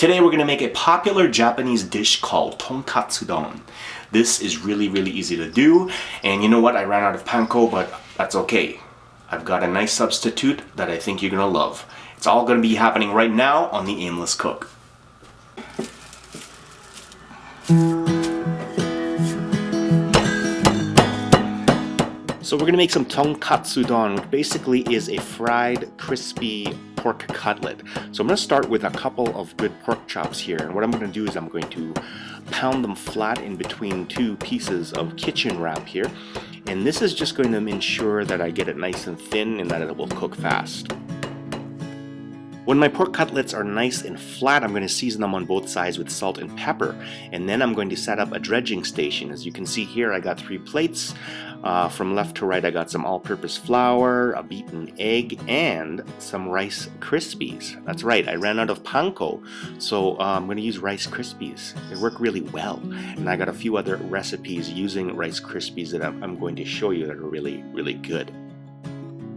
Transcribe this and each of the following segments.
Today we're going to make a popular Japanese dish called Tonkatsudon. This is really easy to do, and you know what, I ran out of panko, but that's okay. I've got a nice substitute that I think you're going to love. It's all going to be happening right now on the Aimless Cook. So we're going to make some Tonkatsudon, which basically is a fried, crispy pork cutlet. So I'm going to start with a couple of good pork chops here, and what I'm going to do is I'm going to pound them flat in between two pieces of kitchen wrap here, and this is just going to ensure that I get it nice and thin and that it will cook fast. When my pork cutlets are nice and flat, I'm going to season them on both sides with salt and pepper, and then I'm going to set up a dredging station. As you can see here, I got 3 plates. From left to right, I got some all-purpose flour, a beaten egg, and some Rice Krispies. That's right, I ran out of panko, so I'm going to use Rice Krispies. They work really well, and I got a few other recipes using Rice Krispies that I'm going to show you that are really good.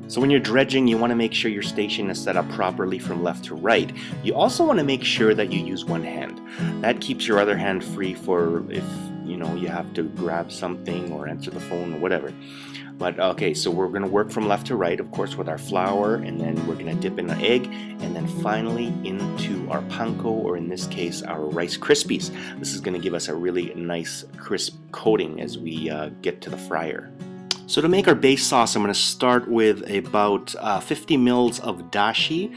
So when you're dredging, you want to make sure your station is set up properly from left to right. You also want to make sure that you use one hand. That keeps your other hand free for if you have to grab something or answer the phone or whatever. But okay, so we're going to work from left to right, of course, with our flour, and then we're going to dip in an egg, and then finally into our panko, or in this case, our Rice Krispies. This is going to give us a really nice crisp coating as we get to the fryer. So to make our base sauce, I'm going to start with about 50 mils of dashi,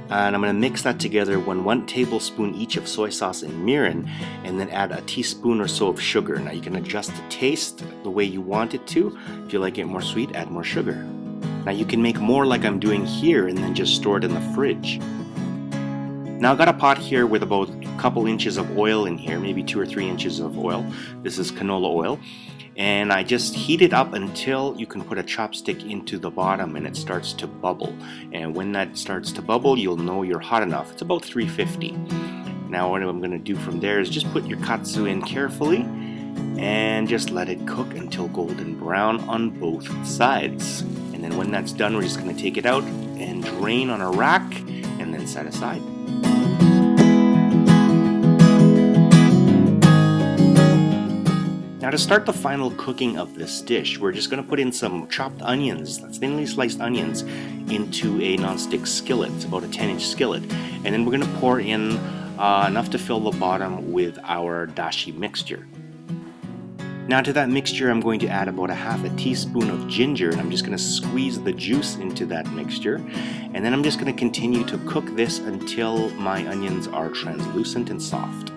and I'm going to mix that together with 1 tablespoon each of soy sauce and mirin, and then add a teaspoon or so of sugar. Now you can adjust the taste the way you want it to. If you like it more sweet, add more sugar. Now you can make more like I'm doing here and then just store it in the fridge. Now I've got a pot here with about a couple inches of oil in here, maybe 2 or 3 inches of oil. This is canola oil. And I just heat it up until you can put a chopstick into the bottom and it starts to bubble. And when that starts to bubble, you'll know you're hot enough. It's about 350. Now what I'm going to do from there is just put your katsu in carefully and just let it cook until golden brown on both sides. And then when that's done, we're just going to take it out and drain on a rack and then set aside. Now to start the final cooking of this dish, we're just going to put in some chopped onions, thinly sliced onions, into a non-stick skillet. It's about a 10-inch skillet. And then we're going to pour in enough to fill the bottom with our dashi mixture. Now to that mixture, I'm going to add about a half a teaspoon of ginger, and I'm just going to squeeze the juice into that mixture. And then I'm just going to continue to cook this until my onions are translucent and soft.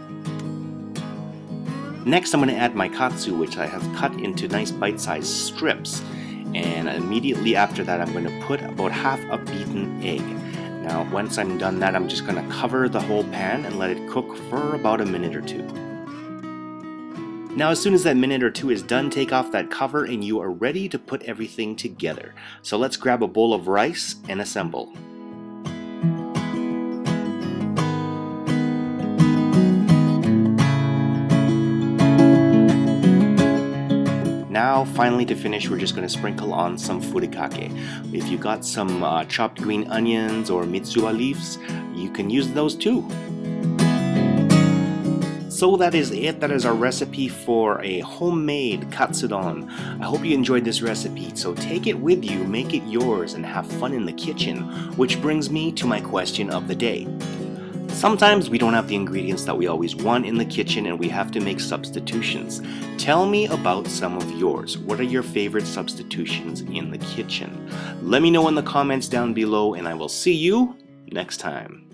Next, I'm going to add my katsu, which I have cut into nice bite-sized strips. And immediately after that, I'm going to put about half a beaten egg. Now, once I'm done that, I'm just going to cover the whole pan and let it cook for about a minute or 2. Now, as soon as that minute or 2 is done, take off that cover and you are ready to put everything together. So let's grab a bowl of rice and assemble. Now, finally to finish, we're just going to sprinkle on some furikake. If you got some chopped green onions or mitsuwa leaves, you can use those too. So that is it. That is our recipe for a homemade katsudon. I hope you enjoyed this recipe, so take it with you, make it yours, and have fun in the kitchen. Which brings me to my question of the day. Sometimes we don't have the ingredients that we always want in the kitchen and we have to make substitutions. Tell me about some of yours. What are your favorite substitutions in the kitchen? Let me know in the comments down below, and I will see you next time.